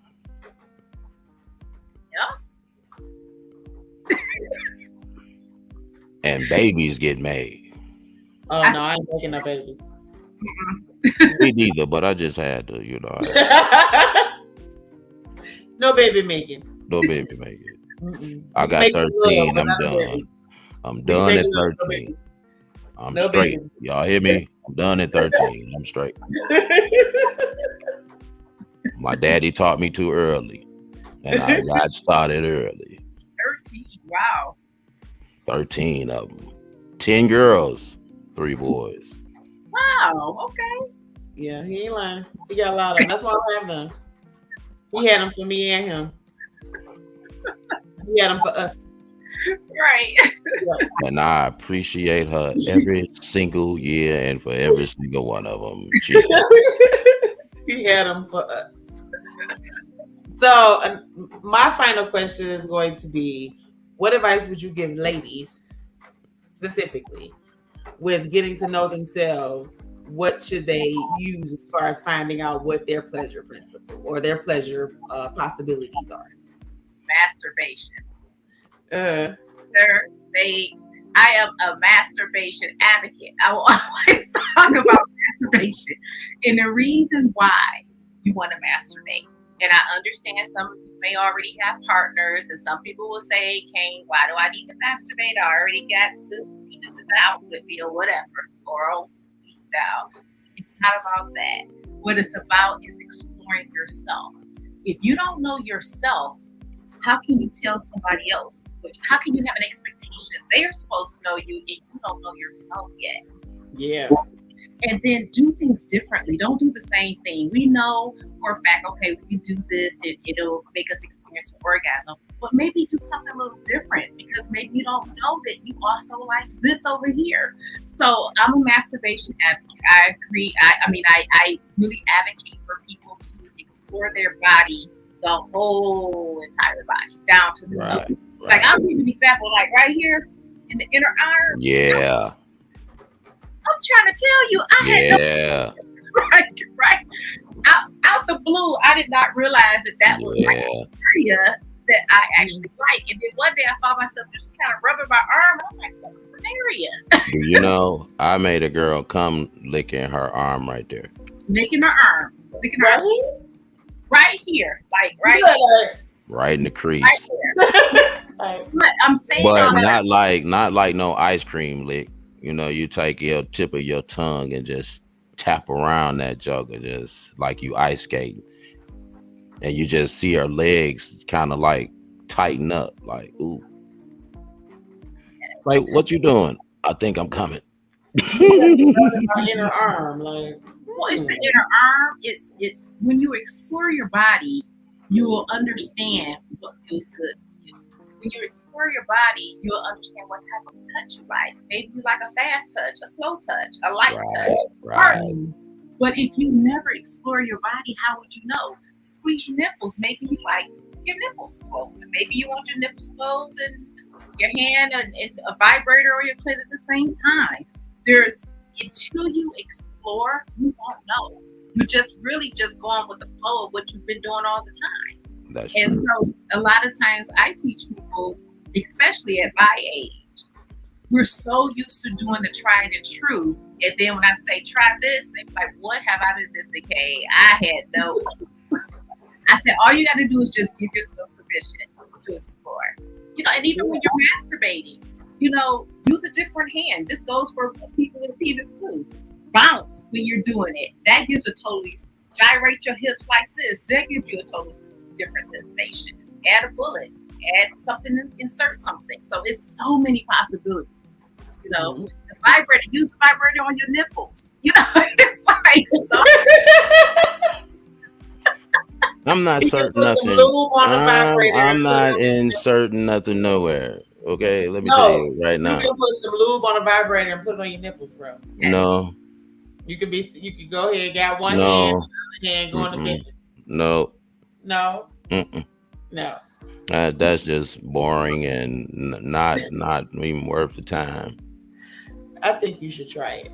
Yeah. And babies get made. Oh no, I ain't making no babies. Me neither, but I just had to, No baby making. No baby making. Mm-mm. I got 13. I'm done. I'm done at 13. I'm straight. Babies. Y'all hear me? I'm done at 13. I'm straight. My daddy taught me too early, and I got started early. 13. Wow. 13 of them. 10 girls, 3 boys. Wow. Okay. Yeah, he ain't lying. He got a lot of them. That's why I have them. He had them for me and him. He had them for us. Right. And I appreciate her every single year and for every single one of them. He had them for us. So my final question is going to be, what advice would you give ladies specifically with getting to know themselves? What should they use as far as finding out what their pleasure principle or their pleasure possibilities are? Masturbation. I am a masturbation advocate. I will always talk about masturbation and the reason why you want to masturbate. And I understand some of you may already have partners, and some people will say, Cain, why do I need to masturbate? I already got the penis in the outfit or whatever, or down. It's not about that. What it's about is exploring yourself. If you don't know yourself, how can you tell somebody else? How can you have an expectation? They're supposed to know you and you don't know yourself yet. Yeah. And then do things differently. Don't do the same thing. We know for a fact, okay, we can do this and it'll make us experience an orgasm. But maybe do something a little different because maybe you don't know that you also like this over here. So I'm a masturbation advocate. I agree. I really advocate for people to explore their body, the whole entire body, down to the nose. Like I'll give you an example, like right here in the inner arm. Yeah. I'm trying to tell you, I had no right. Out the blue, I did not realize that was like an area that I actually like. And then one day I found myself just kind of rubbing my arm. I'm like, what's an area? You know, I made a girl come licking her arm right there. Licking her arm. Right here. Like right here. Right in the crease. Right there. But I'm saying, but not like no ice cream lick. You know, you take your tip of your tongue and just tap around that jugger, just like you ice skating, and you just see her legs kind of like tighten up, like ooh, like what you doing? I think I'm coming. My inner arm, like. Well, it's the inner arm. It's when you explore your body, you will understand what feels good to you. When you explore your body, you'll understand what type of touch you like. Maybe you like a fast touch, a slow touch, a light touch. Right. But if you never explore your body, how would you know? Squeeze your nipples. Maybe you like your nipples closed, and maybe you want your nipples closed and your hand and a vibrator or your clit at the same time. Until you explore, you won't know. You're just really just going with the flow of what you've been doing all the time. That's and true. So a lot of times I teach people, especially at my age, we're so used to doing the tried and true. And then when I say try this, they're like, what have I been missing? I had no. I said, all you got to do is just give yourself permission to explore. And even when you're masturbating, use a different hand. This goes for people with a penis too. Bounce when you're doing it. That gives a totally gyrate your hips like this. That gives you a totally different sensation. Add a bullet. Add something. Insert something. So it's so many possibilities. The vibrator. Use the vibrator on your nipples. It's like so. I'm not certain nothing. I'm not inserting nothing nowhere. Okay, let me tell you right now. You can put some lube on a vibrator and put it on your nipples, bro. No. You could go ahead and got one hand go on the bed. No. No. No. That's just boring and not even worth the time. I think you should try it.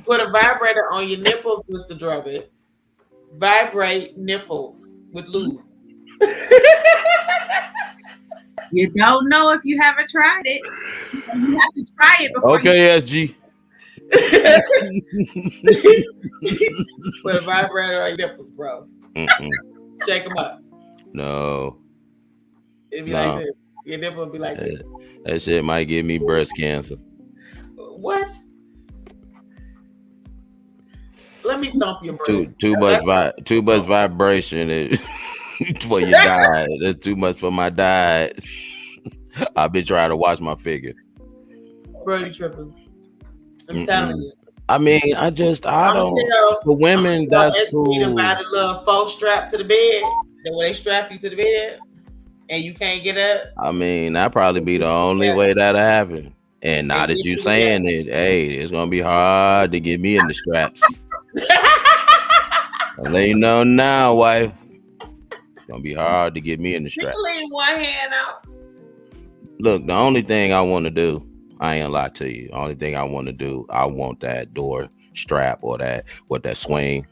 Put a vibrator on your nipples, Mr. Drummin. Vibrate nipples with lube. You don't know if you haven't tried it. You have to try it before. Okay, SG. Put a vibrator on your nipples, bro. Shake them up. No. It'd be like this. Your nipple would be like this. That shit might give me breast cancer. What? Let me thump your breast. Too much vibration for your diet. That's too much for my diet. I've been trying to watch my figure. Bro, you tripping. I'm telling you. I mean, I don't. For women, that's cool. About a little faux strap to the bed. Then when they strap you to the bed and you can't get up. I mean, that'd probably be the only way that'll happen. And now that you're saying it, hey, it's gonna be hard to get me in the straps. I'll let you know now, wife. It's gonna be hard to get me in the straps. Leave one hand out. Look, the only thing I want to do, I ain't gonna lie to you. The only thing I want to do, I want that door strap or that swing.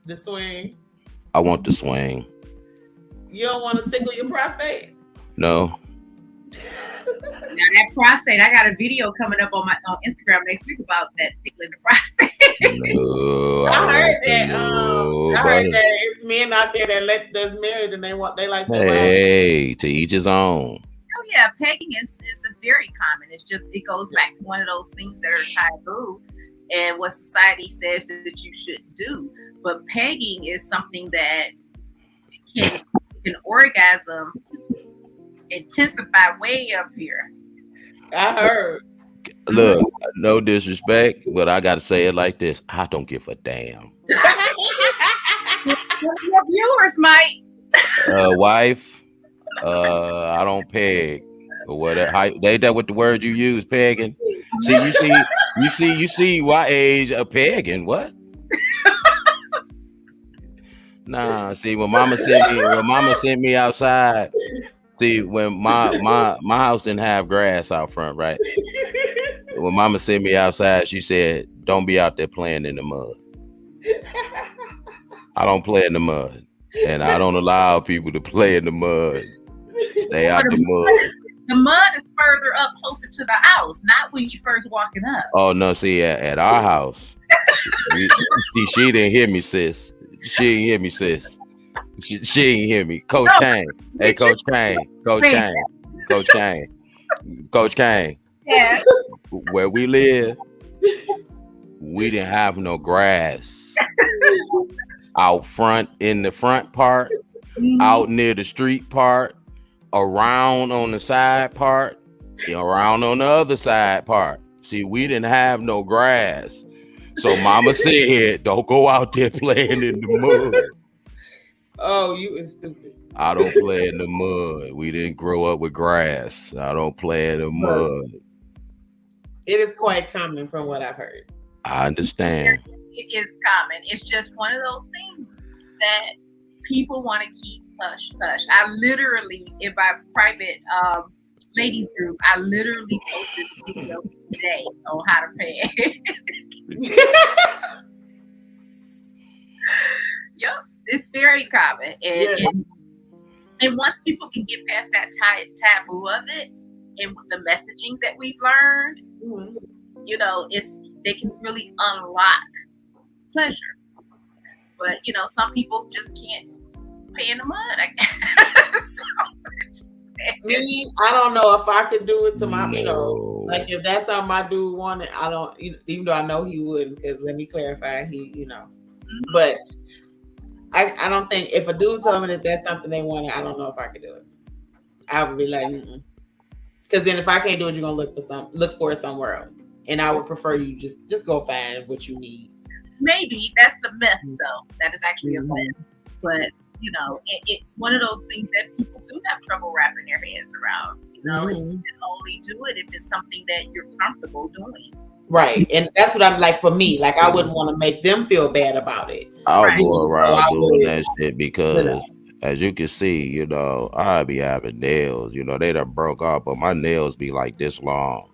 The swing. I want the swing. You don't want to tickle your prostate? No. Now that prostate, I got a video coming up on my Instagram next week about that tickling the prostate. No, I heard that. I heard that it's men out there that's married and they like that. Hey, to each his own. Oh yeah, pegging is a very common. It goes back to one of those things that are taboo and what society says that you shouldn't do. But pegging is something that can orgasm intensify way up here. I heard. Look, no disrespect, but I gotta say it like this: I don't give a damn. Your viewers might. Wife, I don't peg or whatever. Ain't that what the word you use? Pegging. See, you see, why age a pegging? What? Nah, see, when Mama sent me outside. See, when my house didn't have grass out front, right? When Mama sent me outside, she said, "Don't be out there playing in the mud." I don't play in the mud, and I don't allow people to play in the mud. Stay out the mud. The mud is further up, closer to the house, not when you first walking up. Oh no, see, at our house, she didn't hear me, sis. She didn't hear me, sis. She didn't hear me. Coach Cain. Hey, Coach Cain. Coach Cain. Yeah. Where we live, we didn't have no grass out front in the front part, out near the street part, around on the side part, around on the other side part. See, we didn't have no grass. So Mama said, don't go out there playing in the mud. Oh, you is stupid. I don't play in the mud. We didn't grow up with grass. I don't play in the mud. It is quite common from what I've heard. I understand. It is common. It's just one of those things that people want to keep hush hush. I literally, in my private ladies group, I literally posted videos today on how to pay. Yep, it's very common, and once people can get past that taboo of it, and with the messaging that we've learned, they can really unlock pleasure. But some people just can't pay in the mud, I guess. Me, I don't know if I could do it to my, No. like if that's something my dude wanted, I don't, even though I know he wouldn't, because let me clarify, but I don't think if a dude told me that that's something they wanted, I don't know if I could do it. I would be like, because then if I can't do it, you're gonna look for it somewhere else, and I would prefer you just go find what you need. Maybe that's the myth, though. That is actually a myth, but it's one of those things that people do have trouble wrapping their heads around. You can only do it if it's something that you're comfortable doing. Right, and that's what I'm like. For me, like I wouldn't want to make them feel bad about it. I'll go around doing that shit because, as you can see, I be having nails. They done broke off, but my nails be like this long.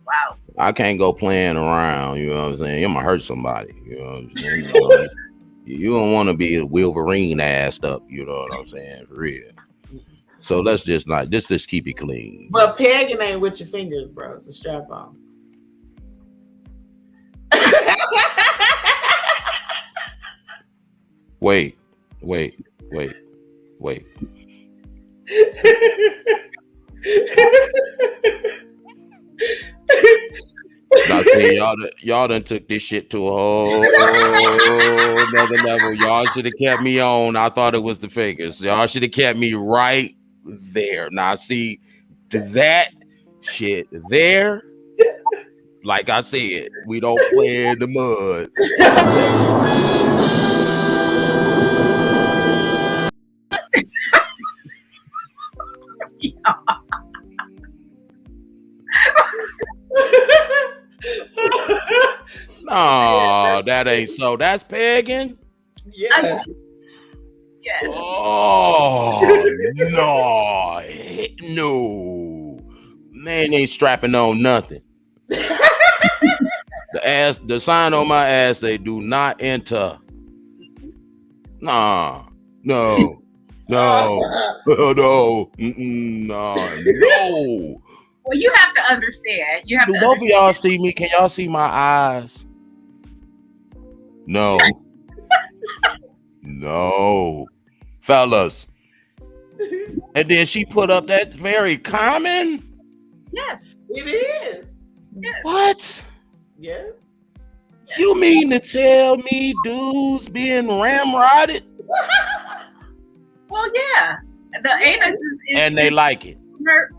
Wow. I can't go playing around. You know what I'm saying? You're gonna hurt somebody. You know what I'm saying? You don't want to be a Wolverine assed up. You know what I'm saying? For real. So let's just keep it clean. But pegging ain't with your fingers, bro. It's a strap on. Wait. Now see, y'all done took this shit to a whole another level. Y'all should have kept me on. I thought it was the fingers. Y'all should have kept me right there. Now see, that shit there, like I said, we don't play in the mud. No, that ain't so. That's pegging. Yeah. Yes. Oh no, man ain't strapping on nothing. The sign on my ass say "Do not enter." Nah, no, no. No. Well, you have to understand. Do both of y'all see me? Can y'all see my eyes? No. No. Fellas. And then she put up that very common? Yes. It is. Yes. What? Yeah. You mean to tell me dudes being ramrodded? Well, yeah. The anus is and they like it.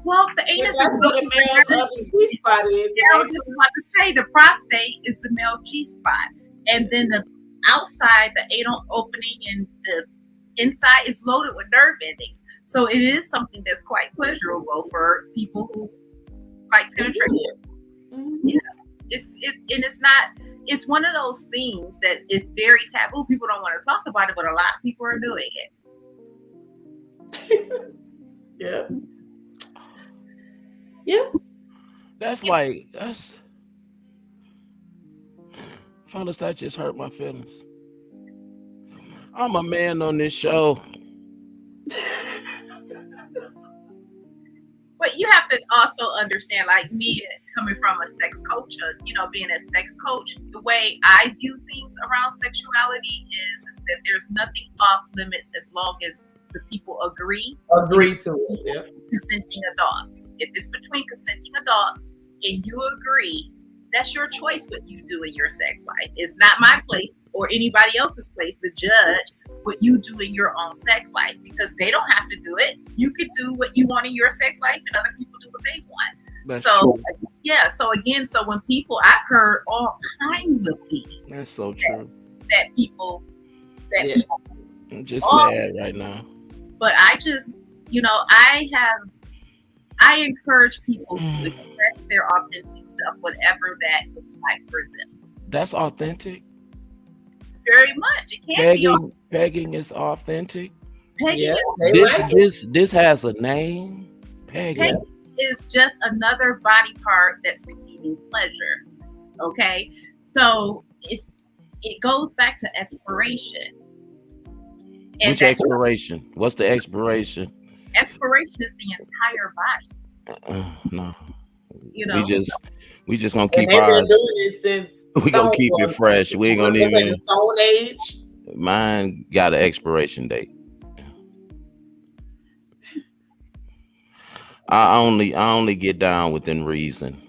Well, the anus is what the male G spot is. Yeah, I was just about to say the prostate is the male G spot, and then the outside, the anal opening and the inside is loaded with nerve endings. So it is something that's quite pleasurable for people who like penetration. Yeah, it's one of those things that is very taboo. People don't want to talk about it, but a lot of people are doing it. Yeah. Yeah. That's fellas, that just hurt my feelings. I'm a man on this show. But you have to also understand, like me coming from a sex coach, being a sex coach, the way I view things around sexuality is that there's nothing off limits as long as the people agree to it. Yeah. Consenting adults. If it's between consenting adults and you agree, that's your choice what you do in your sex life. It's not my place or anybody else's place to judge what you do in your own sex life, because they don't have to do it. You could do what you want in your sex life and other people do what they want. That's so true. Yeah, so when people, I've heard all kinds of things. That's so true. People I'm just sad right now. But I just, I encourage people to express their authentic self, whatever that looks like for them. That's authentic? Very much. It can be. Pegging is authentic? Pegging, this has a name? Pegging is just another body part that's receiving pleasure. Okay? So it goes back to exploration. And which expiration? What's the expiration? Expiration is the entire body. No. We just gonna keep our. Been doing it since we gonna keep it fresh. We ain't gonna even. Like Stone Age. Mine got an expiration date. I only get down within reason.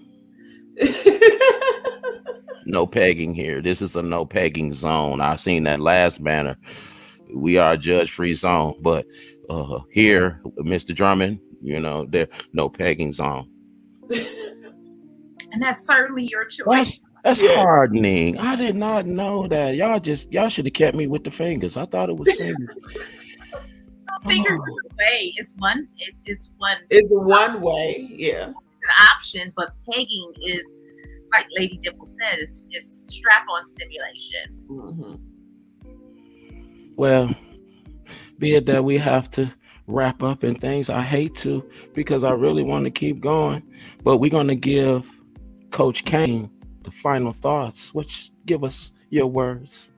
No pegging here. This is a no pegging zone. I seen that last banner. We are a judge free zone, but here, Mr. Drummond, there no pegging zone. And that's certainly your That's choice. that's Yeah. hardening. I did not know that. Y'all should have kept me with the fingers. I thought it was fingers. Fingers Oh, is a way. It's one It's one way. Yeah. an option, but pegging is like Lady Dimple said, is strap on stimulation. Hmm. well, be it that we have to wrap up and things. I hate to because I really want to keep going, but we're gonna give Coach Kane the final thoughts. Which give us your words.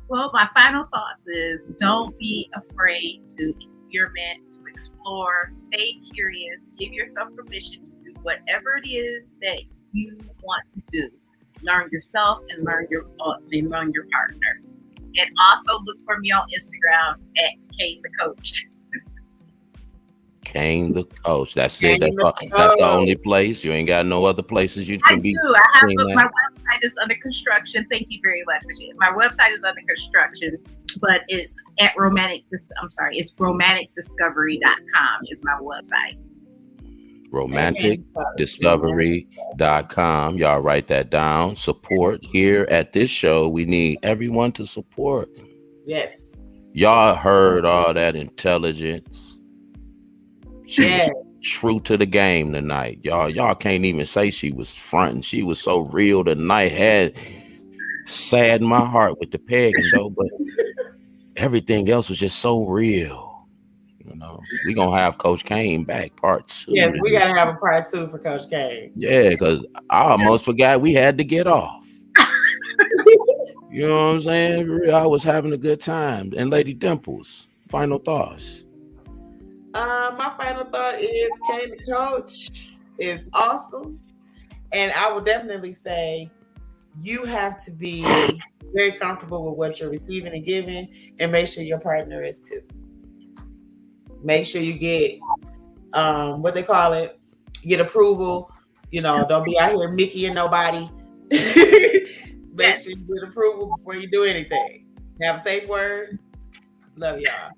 Well, my final thoughts is don't be afraid to experiment, to explore, stay curious, give yourself permission to do whatever it is that you want to do. Learn yourself and learn your partner. And also look for me on Instagram at Cain the Coach. Cain the Coach. That's it. Cain the That's the only Coach. place. You ain't got no other places you I can be do. I have seeing my that. website is under construction. Thank you very much, Virginia. My website is under construction, but it's at it's romanticdiscovery.com is my website. RomanticDiscovery.com. Y'all write that down. Support here at this show. We need everyone to support. Yes. Y'all heard all that intelligence. She Yeah. was true to the game tonight. Y'all can't even say she was fronting. She was so real tonight. Had saddened my heart with the pegging though, but everything else was just so real. We gonna have Coach Kane back part two Yes, to we this. gotta have a part two for Coach K. Yeah, because I almost forgot we had to get off. You know what I'm saying? For real, I was having a good time. And Lady Dimples, final thoughts. My final thought is Cain the Coach is awesome. And I would definitely say you have to be very comfortable with what you're receiving and giving, and make sure your partner is too. Make sure you get what they call it, get approval. Don't be out here Mickey and nobody. Make sure you get approval before you do anything. Have a safe word. Love y'all.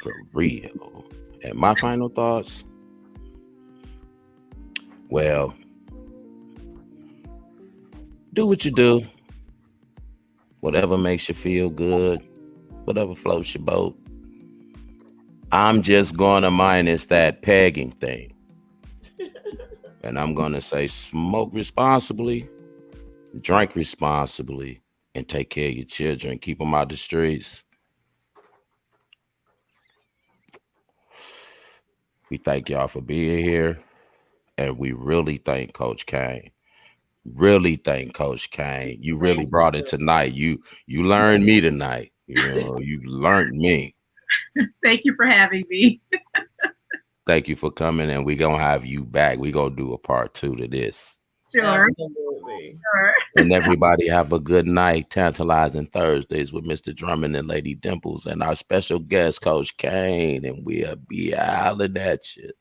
For real. And my final thoughts. Well, do what you do. Whatever makes you feel good. Whatever floats your boat. I'm just gonna minus that pegging thing. And I'm gonna say smoke responsibly, drink responsibly, and take care of your children. Keep them out the streets. We thank y'all for being here. And we really thank Coach Kane. Really thank Coach Kane. You really Thank brought it you. tonight. You learned me tonight. You learned me. Thank you for having me. Thank you for coming, and we gonna have you back. We gonna do a part two to this. Sure, Absolutely. sure. And everybody have a good night. Tantalizing Thursdays with Mr. Drummond and Lady Dimples and our special guest, Coach Kane. And we'll be hollering at you.